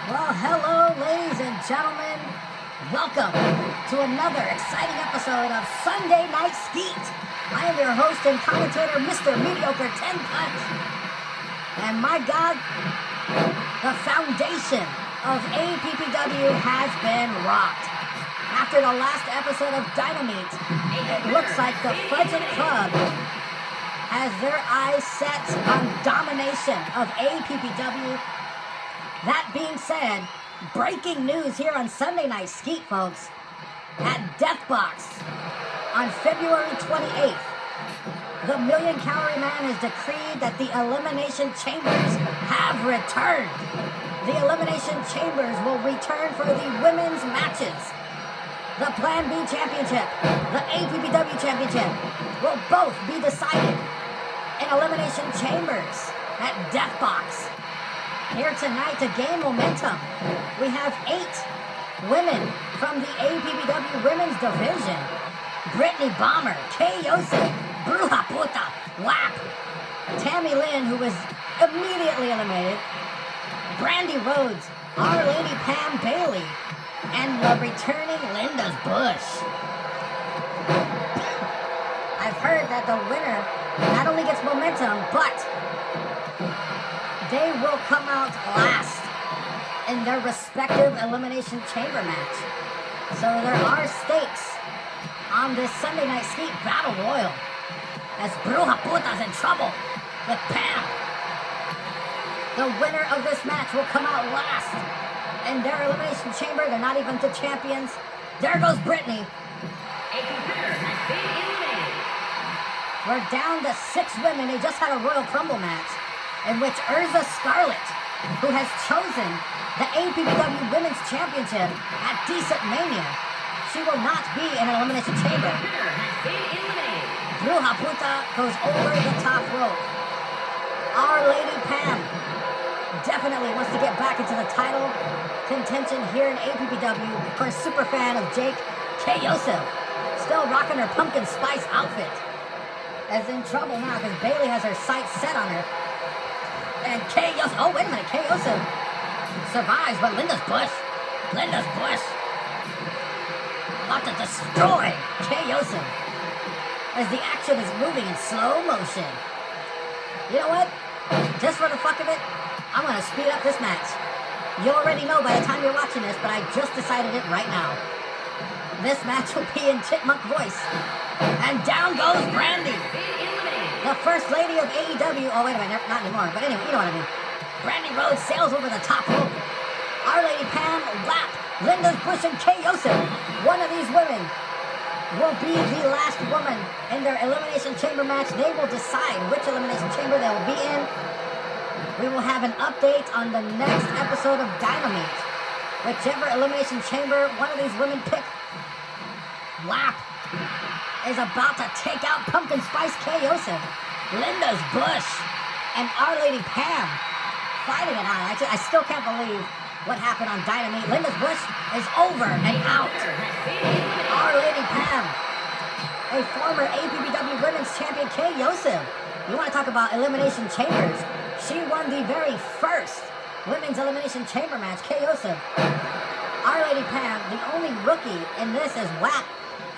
Well, hello, ladies and gentlemen. Welcome to another exciting episode of Sunday Night Skeet. I am your host and commentator, Mr. Mediocre 10 Punch. And my God, the foundation of APPW has been rocked. After the last episode of Dynamite, it looks like the Fudging Club has their eyes set on domination of APPW. That being said, breaking news here on Sunday Night Skeet, folks. At Deathbox on February 28th, the Million Calorie Man has decreed that the Elimination Chambers have returned. The Elimination Chambers will return for the women's matches. The Plan B Championship, the APPW Championship will both be decided in Elimination Chambers at Deathbox. Here tonight to gain momentum, we have 8 women from the APPW Women's Division. Brittany Bomber, Kay Yosef, Bruja Puta, WAP, Tammy Lynn, who was immediately eliminated, Brandy Rhodes, Our Lady Pam Bailey, and the returning Linda's Bush. I've heard that the winner not only gets momentum, but they will come out last in their respective Elimination Chamber match. So there are stakes on this Sunday Night Skeet Battle Royal as Bruja Puta's in trouble with Pam. The winner of this match will come out last in their Elimination Chamber. They're not even the champions. There goes Brittany. A competitor has been eliminated. We're down to 6 women. They just had a Royal Rumble match in which Urza Scarlett, who has chosen the APPW Women's Championship at Decent Mania, she will not be in an Elimination Chamber. Bruja Puta goes over the top rope. Our Lady Pam definitely wants to get back into the title contention here in APPW. Of course, super fan of Jake, Kay Yosef, still rocking her pumpkin spice outfit, is in trouble now because Bailey has her sights set on her. And Kay Yosef, oh wait a minute, Kay Yosef survives, but Linda's Bush about to destroy Kay Yosef as the action is moving in slow motion. You know what? Just for the fuck of it, I'm gonna speed up this match. You already know by the time you're watching this, but I just decided it right now. This match will be in Chipmunk voice. And down goes Brandy, the First Lady of AEW. Oh, wait a minute, not anymore. But anyway, you know what I mean. Brandy Rhodes sails over the top rope. Our Lady Pam, WAP, Linda's Bush, and Kay Yosef. One of these women will be the last woman in their Elimination Chamber match. They will decide which Elimination Chamber they will be in. We will have an update on the next episode of Dynamite. Whichever Elimination Chamber one of these women pick, WAP is about to take out Pumpkin Spice Kay Yosef, Linda's Bush, and Our Lady Pam fighting it out. I still can't believe what happened on Dynamite. Linda's Bush is over and out. Our Lady Pam, a former APPW Women's Champion, Kay Yosef. You want to talk about Elimination Chambers? She won the very first Women's Elimination Chamber match, Kay Yosef. Our Lady Pam, the only rookie in this, is WAP.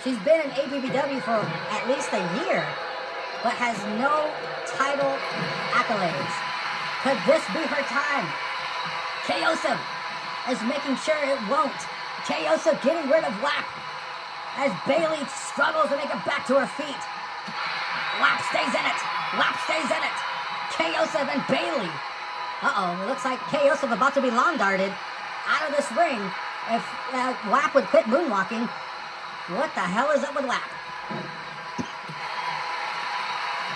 She's been in APPW for at least a year, but has no title accolades. Could this be her time? Kay Yosef is making sure it won't. Kay Yosef getting rid of WAP as Bailey struggles to make it back to her feet. WAP stays in it. WAP stays in it. Kay Yosef and Bailey. Uh-oh, it looks like Kay Yosef about to be lawn darted out of this ring. If WAP would quit moonwalking. What the hell is up with WAP?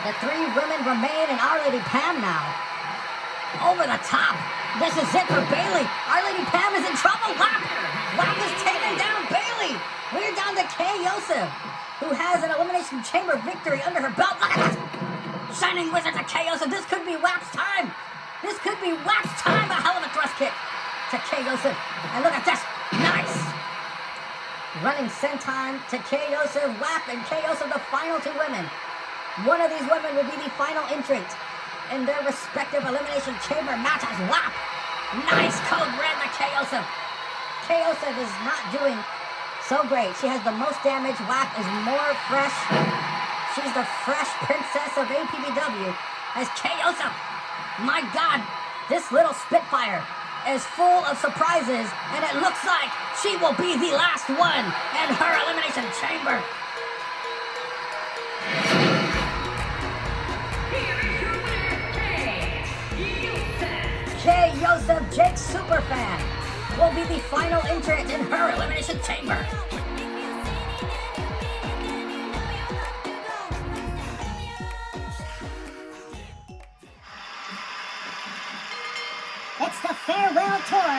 The 3 women remain and Our Lady Pam now. Over the top. This is it for Bailey. Our Lady Pam is in trouble. WAP is taking down Bailey. We're down to Kay Yosef, who has an Elimination Chamber victory under her belt. Look at that. Shining Wizard to Kay Yosef. This could be WAP's time. This could be WAP's time. A hell of a thrust kick to Kay Yosef. And look at this. Nice. Running senton to Kay Yosef, WAP, and Kay Yosef, the final 2 women. One of these women will be the final entrant in their respective Elimination Chamber matches. WAP Nice code red to Kyosef. Kyosef is not doing so great. She has the most damage. Whack is more fresh. She's the fresh princess of APBW. As Kyosef, my God, this little Spitfire is full of surprises, and it looks like she will be the last one in her elimination chamber. Here is your winner, Kyosef. Kyosef, Jake's superfan, will be the final entrant in her elimination chamber. It's the farewell tour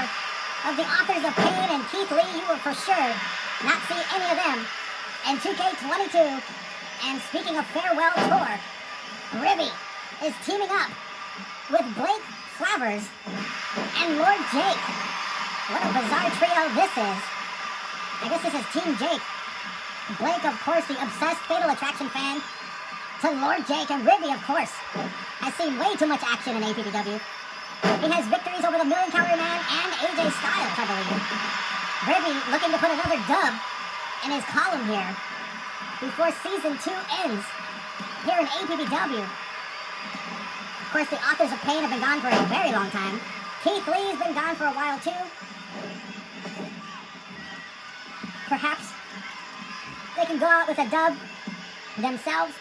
of the Authors of Pain and Keith Lee. You will for sure not see any of them in 2K22. And speaking of farewell tour, Ribby is teaming up with Blake Flavors and Lord Jake. What a bizarre trio this is. I guess this is Team Jake. Blake, of course, the obsessed Fatal Attraction fan, to Lord Jake, and Ribby, of course, has seen way too much action in APBW. He has victories over the Million Calorie Man and AJ Styles, I believe. Ribby looking to put another dub in his column here before Season 2 ends here in APBW. Of course, the Authors of Pain have been gone for a very long time. Keith Lee's been gone for a while, too. Perhaps they can go out with a dub themselves.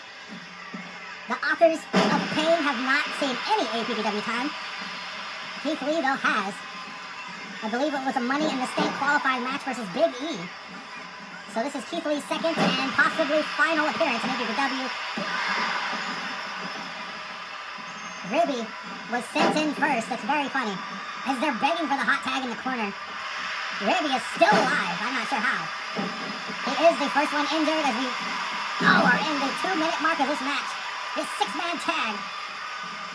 The Authors of Pain have not seen any APBW time. Keith Lee, though, has. I believe it was a Money in the State qualifying match versus Big E. So this is Keith Lee's second and possibly final appearance in APBW. Ribby was sent in first. That's very funny. As they're begging for the hot tag in the corner. Ribby is still alive. I'm not sure how. He is the first one injured as we are in the 2-minute mark of this match. This 6-man tag.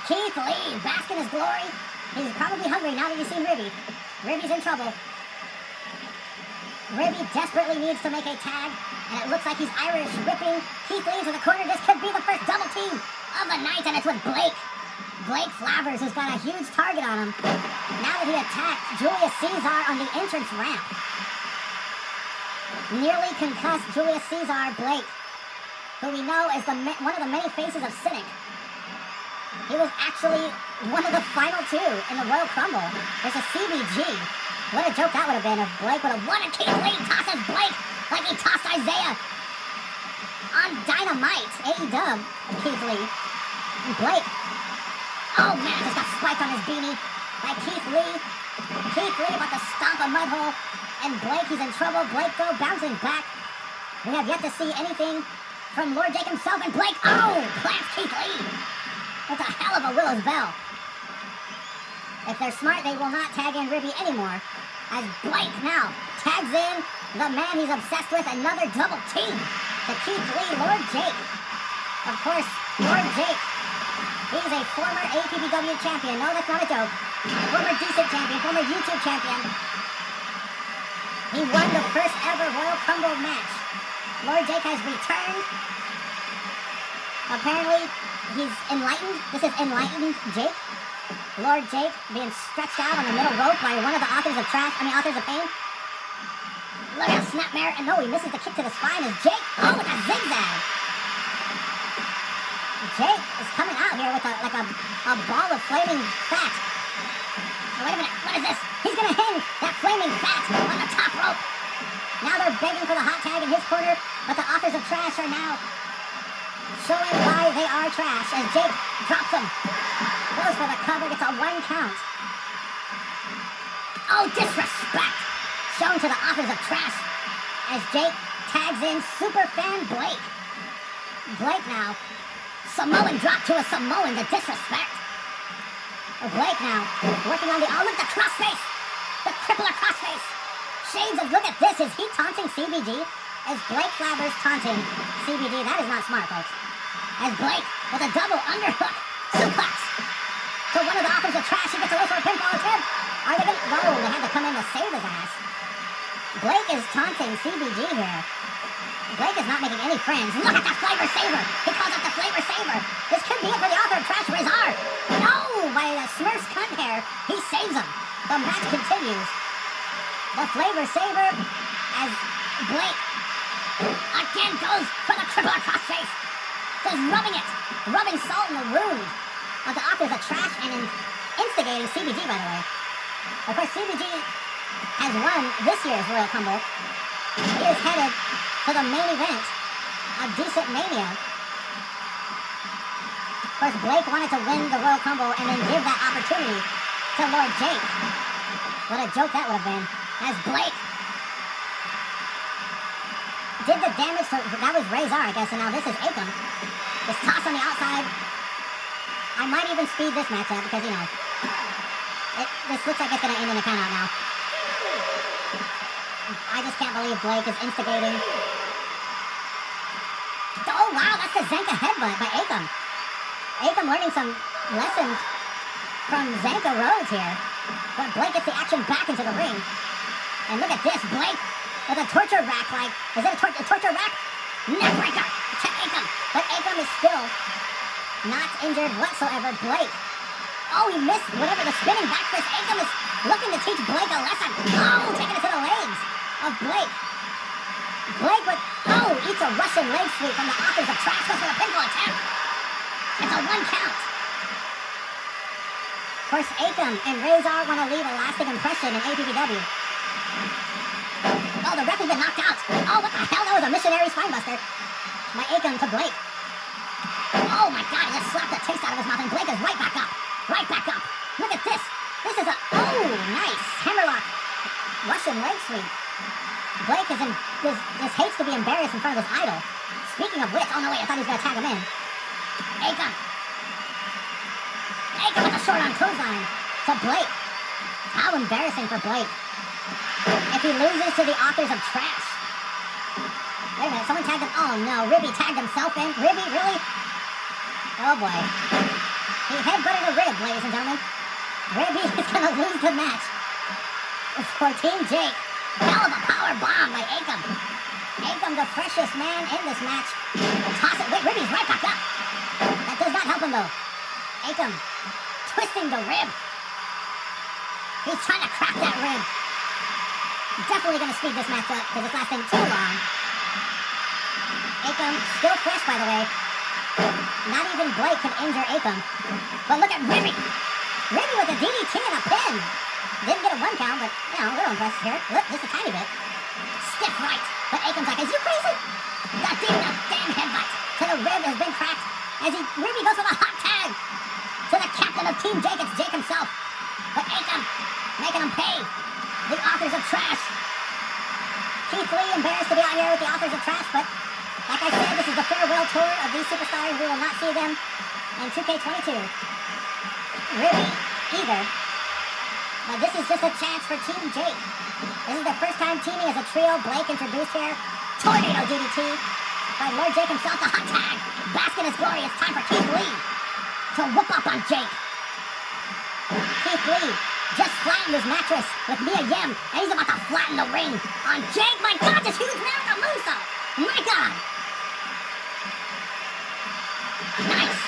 Keith Lee, bask in his glory. He's probably hungry now that he's seen Ribby. Ribby's in trouble. Ribby desperately needs to make a tag, and it looks like he's Irish whipping Keith Lee to the corner. This could be the first double team of the night, and it's with Blake. Blake Flavors, who's got a huge target on him. Now that he attacked Julius Caesar on the entrance ramp. Nearly concussed Julius Caesar, Blake, who we know is one of the many faces of Cynic. He was actually one of the final two in the Royal Crumble. There's a CBG. What a joke that would have been if Blake would have won, and Keith Lee tosses Blake like he tossed Isaiah on Dynamite. AEW, Keith Lee. And Blake, oh man, just got spiked on his beanie by Keith Lee. Keith Lee about to stomp a mud hole. And Blake, he's in trouble. Blake, though, bouncing back. We have yet to see anything from Lord Jake himself. And Blake, oh, plants Keith Lee. That's a hell of a Willow's Bell. If they're smart, they will not tag in Ribby anymore. As Blake now tags in the man he's obsessed with. Another double team to Keith Lee, Lord Jake. Of course, Lord Jake. He's a former APBW champion. No, that's not a joke. Former decent champion, former YouTube champion. He won the first ever Royal Rumble match. Lord Jake has returned. Apparently, he's enlightened. This is enlightened Jake. Lord Jake being stretched out on the middle rope by one of the Authors of Pain. Look at Snapmare. And no, he misses the kick to the spine as Jake. Oh, with a zigzag. Jake is coming out here with a ball of flaming fat. Oh, wait a minute. What is this? He's going to hang that flaming fat on the top rope. Now they're begging for the hot tag in his corner, but the Authors of Trash are now showing why they are trash as Jake drops him. Goes for the cover, gets a 1 count. Oh, disrespect shown to the Authors of Trash as Jake tags in Superfan Blake. Blake now, Samoan drop to a Samoan, the disrespect. Blake now, working on the, oh look at the crossface! The crippler crossface! Shades of, look at this, is he taunting CBG? As Blake Flavors taunting CBG, that is not smart, folks. As Blake with a double underhook suplex. So one of the Authors of Trash, he gets away for a pinfall attempt. Are they gonna, no, they had to come in to save his ass. Blake is taunting CBG here. Blake is not making any friends. Look at the Flavor Saver! He calls it the Flavor Saver! This could be it for the Author of Trash, Rizar! No! By the Smurf's cunt hair. air. He saves him. The match continues. The Flavor Saver as Blake again goes for the crippler crossface. Just rubbing salt in the wound of the authors of trash and instigating CBG, by the way. Of course, CBG has won this year's Royal Rumble. He is headed to the main event of Decent Mania. Of course, Blake wanted to win the Royal Rumble and then give that opportunity to Lord Jake. What a joke that would have been. As Blake did the damage to, that was Razor, I guess, and now this is Akam. This toss on the outside. I might even speed this match up because, you know, this looks like it's going to end in a countout now. I just can't believe Blake is instigating. Oh, wow, that's the Zanka headbutt by Akam. Akam learning some lessons from Zanka Rhodes here. But Blake gets the action back into the ring. And look at this, Blake with a torture rack, like, is it a torture rack? Neckbreaker to Akam. But Akam is still not injured whatsoever. Blake, oh, he missed whatever the spinning back fist. Akam is looking to teach Blake a lesson. Oh, taking it to the legs of Blake. Blake with, oh, eats a Russian leg sweep from the authors of trash. Goes for the pinfall attempt. It's a 1 count. Of course, Akam and Razor want to leave a lasting impression in APPW. Oh, the ref has been knocked out. Oh, what the hell? That was a missionary spinebuster. My Akam to Blake. Oh my God, he just slapped the taste out of his mouth and Blake is right back up. Right back up. Look at this. This is a, oh, nice. Hammerlock. Russian leg sweep. Blake is just hates to be embarrassed in front of his idol. Speaking of which, oh no wait, I thought he was going to tag him in. Akam. Akam with a short arm clothesline to Blake. How embarrassing for Blake. If he loses to the authors of trash. Wait a minute, someone tagged him. Oh no, Ribby tagged himself in. Ribby, really? Oh boy. He headbutted a rib, ladies and gentlemen. Ribby is going to lose the match for Team Jake. Hell of a power bomb by Akam. Akam, the freshest man in this match. Toss it. Wait, Ribby's right back up. That does not help him though. Akam twisting the rib. He's trying to crack that rib. Definitely going to speed this match up because it's lasting too long. Akam still fresh, by the way. Not even Blake can injure Akam. But look at Ribby. Ribby with a DDT and a pin. Didn't get a 1 count, but, you know, a little impressive here. Look, just a tiny bit. Stiff right. But Akam's like, is you crazy? That damn headbutt to the rib has been cracked. As Ribby goes for the hot tag to the captain of Team Jake. It's Jake himself. But Akam making him pay. The authors of trash. Keith Lee embarrassed to be out here with the authors of trash, but like I said, this is the farewell tour of these superstars. We will not see them in 2K22. Ribby either. But this is just a chance for Team Jake. This is their first time teaming as a trio. Blake introduced here. Tornado DDT by Lord Jake himself. The hot tag. Bask in his glory. It's time for Keith Lee to whoop up on Jake. Keith Lee just flattened his mattress with Mia Yim, and he's about to flatten the ring on Jake. My God, this huge man with a moonsault. My God. Nice.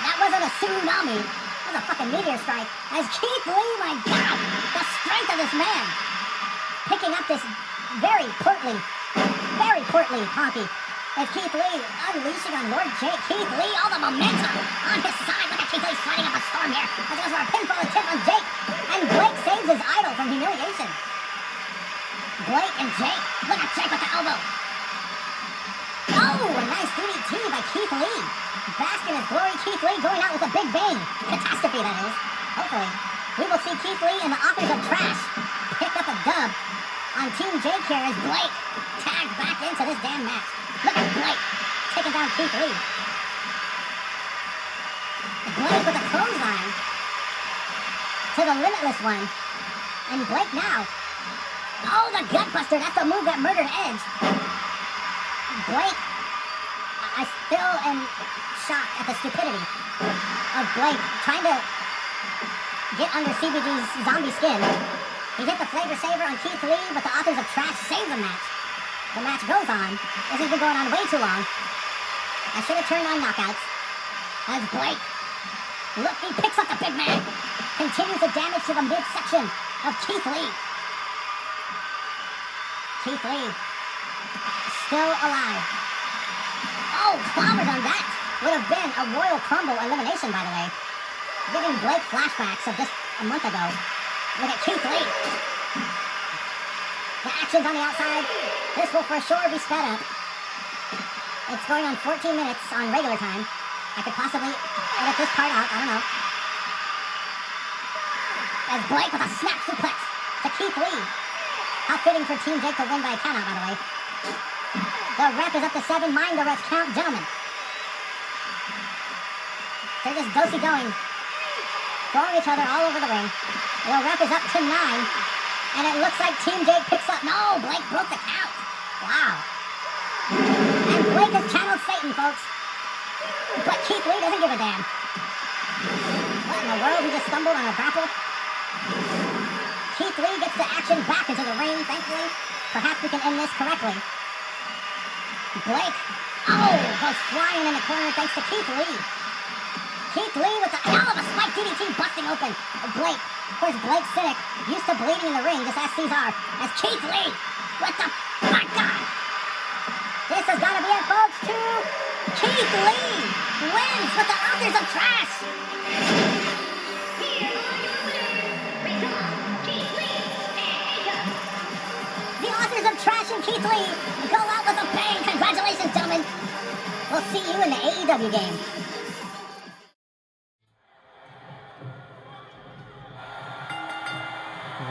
That wasn't a tsunami. That was a fucking meteor strike. As Keith Lee, my God, the strength of this man. Picking up this very portly honky. As Keith Lee unleashing on Lord Jake. Keith Lee, all the momentum on his side. Look at Keith Lee fighting up a storm here. As he goes for a pinfall attempt on Jake. And Blake saves his idol from humiliation. Blake and Jake. Look at Jake with the elbow. Oh, a nice DDT by Keith Lee. Bask in his glory. Keith Lee going out with a big bang. Catastrophe, that is. Hopefully. We will see Keith Lee and the authors of trash pick up a dub on Team Jake here as Blake tagged back into this damn match. Look at Blake taking down Keith Lee. Blake with a clothesline to the Limitless one. And Blake now. Oh, the Gutbuster. That's the move that murdered Edge. Blake. I still am shocked at the stupidity of Blake trying to get under CBG's zombie skin. He hit the Flavor Saver on Keith Lee, but the authors of trash save the match. The match goes on. This has been going on way too long. I should have turned on knockouts. As Blake, look, he picks up the big man. continues the damage to the midsection of Keith Lee. Keith Lee, still alive. Oh, clobbers on that. Would have been a Royal Rumble elimination, by the way. Giving Blake flashbacks of just a month ago. Look at Keith Lee. The action's on the outside. This will for sure be sped up. It's going on 14 minutes on regular time. I could possibly edit this part out. I don't know. As Blake with a snap suplex to Keith Lee. How fitting for Team Jake to win by a countout, by the way. The ref is up to 7. Mind the ref's count, gentlemen. They're just do-si-doing. Throwing each other all over the ring. The ref is up to 9. And it looks like Team Jake picks up. No, Blake broke the count. Wow. And Blake has channeled Satan, folks. But Keith Lee doesn't give a damn. What in the world? He just stumbled on a grapple. Keith Lee gets the action back into the ring, thankfully. Perhaps we can end this correctly. Blake, goes flying in the corner thanks to Keith Lee. Keith Lee with the hell of a spike DDT busting open Blake. Of course, Blake Cynic used to bleeding in the ring, just ask Cesar, as Keith Lee, what the, my God. This has got to be it, folks, too. Keith Lee wins with the Authors of Trash. Here are your winners, Keith Lee and The Authors of Trash and Keith Lee go out with a bang. Congratulations, gentlemen. We'll see you in the AEW game.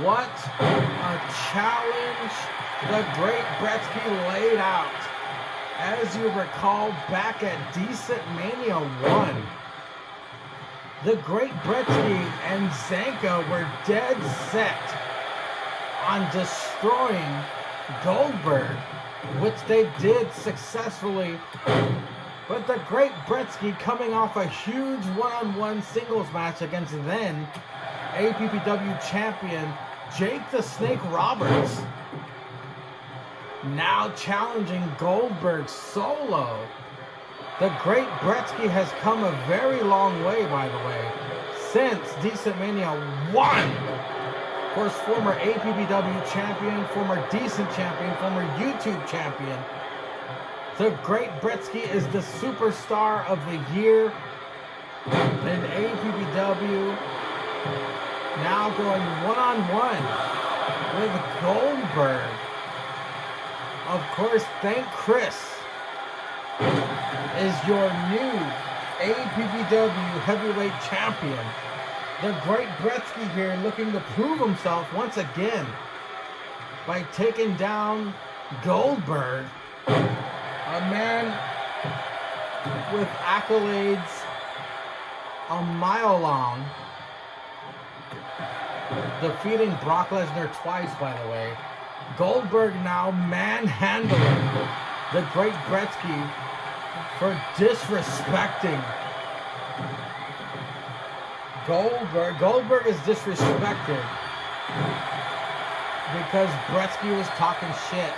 What a challenge the Great Gretzky laid out. As you recall, back at Decent Mania 1, the Great Gretzky and Zanka were dead set on destroying Goldberg, which they did successfully. But the Great Gretzky, coming off a huge one-on-one singles match against then APPW champion Jake the Snake Roberts, now challenging Goldberg solo. The Great Gretzky has come a very long way, by the way, since Decent Mania 1. Of course, former APPW champion, former Decent champion, former YouTube champion. The Great Gretzky is the superstar of the year in APPW. Now going one-on-one with Goldberg. Of course, thank Chris, is your new APPW heavyweight champion. The Great Gretzky here looking to prove himself once again by taking down Goldberg, a man with accolades a mile long. Defeating Brock Lesnar twice, by the way. Goldberg now manhandling the Great Gretzky for disrespecting Goldberg. Goldberg is disrespected because Gretzky was talking shit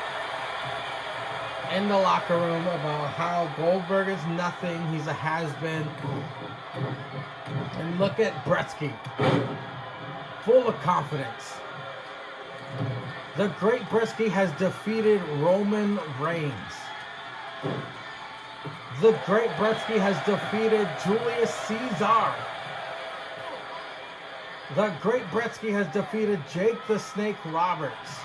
in the locker room about how Goldberg is nothing, he's a has-been. And look at Gretzky, full of confidence. The Great Gretzky has defeated Roman Reigns. The Great Gretzky has defeated Julius Caesar. The Great Gretzky has defeated Jake the Snake Roberts.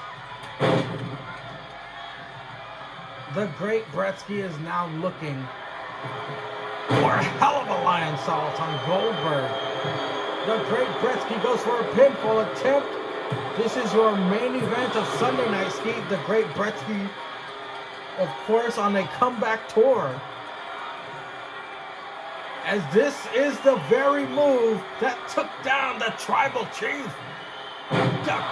The Great Gretzky is now looking for a hell of a lion salt on Goldberg. The Great Gretzky goes for a pinfall attempt. This is your main event of Sunday Night Skeet. The Great Gretzky, of course, on a comeback tour. As this is the very move that took down the Tribal Chief. The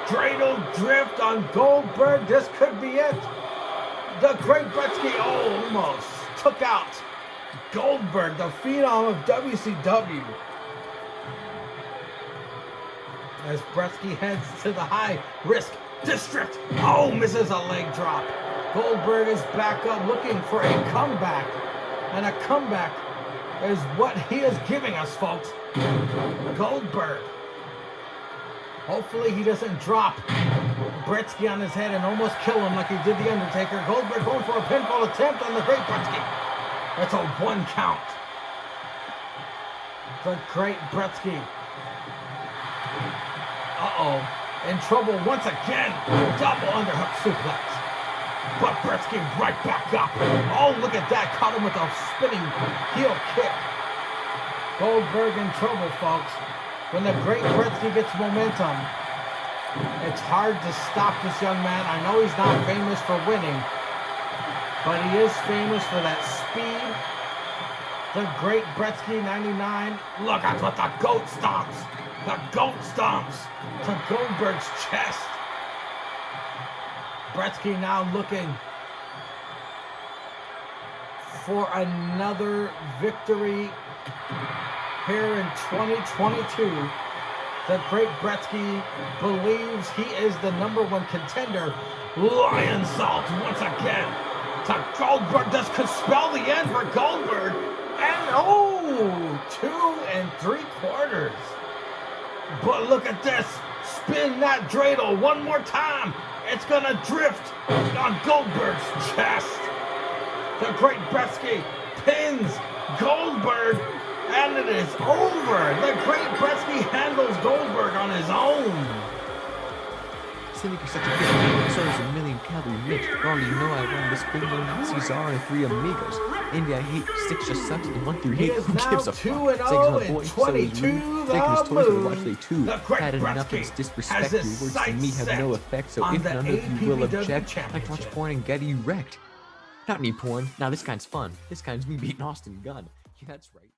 Dreidel Drift on Goldberg. This could be it. The Great Gretzky almost took out Goldberg, the phenom of WCW. As Gretzky heads to the high-risk district. Oh, misses a leg drop. Goldberg is back up looking for a comeback. And a comeback is what he is giving us, folks. Goldberg. Hopefully he doesn't drop Bretsky on his head and almost kill him like he did the Undertaker. Goldberg going for a pinfall attempt on the Great Bretsky. That's a 1 count. The Great Bretsky. Uh-oh. In trouble once again. Double underhook suplex. But Bretsky right back up. Oh, look at that. Caught him with a spinning heel kick. Goldberg in trouble, folks. When the Great Bretsky gets momentum, it's hard to stop this young man. I know he's not famous for winning, but he is famous for that speed. The Great Bretsky 99. Look at what the goat stomps. The goat stomps to Goldberg's chest. Bretsky now looking for another victory here in 2022. The Great Bretsky believes he is the number 1 contender. Lion Salt once again to Goldberg. Does Cospell the end for Goldberg. And 2 3/4. But look at this. Spin that dreidel one more time. It's gonna drift on Goldberg's chest. The Great Bretsky pins Goldberg, and it is over. The Great Bretsky handles Goldberg on his own. Cynic is such a good man. So is a million calorie rich. Already know I run this bingo. Cesar and 3 amigos. India I hate 6 just sucks. And 1 through 8. He is Who now gives a 2-0 fuck? 6 on in boy. So is 22 rude. the Taking his toys to moon. watch they too. The Great Had enough of Bretsky this disrespect. has Your his words to me sights have no set effect. So on if the none of you will APPW object, I watch Championship. porn and get erect. Not any porn. Now this kind's fun. This kind's me beating Austin Gunn. Yeah, that's right.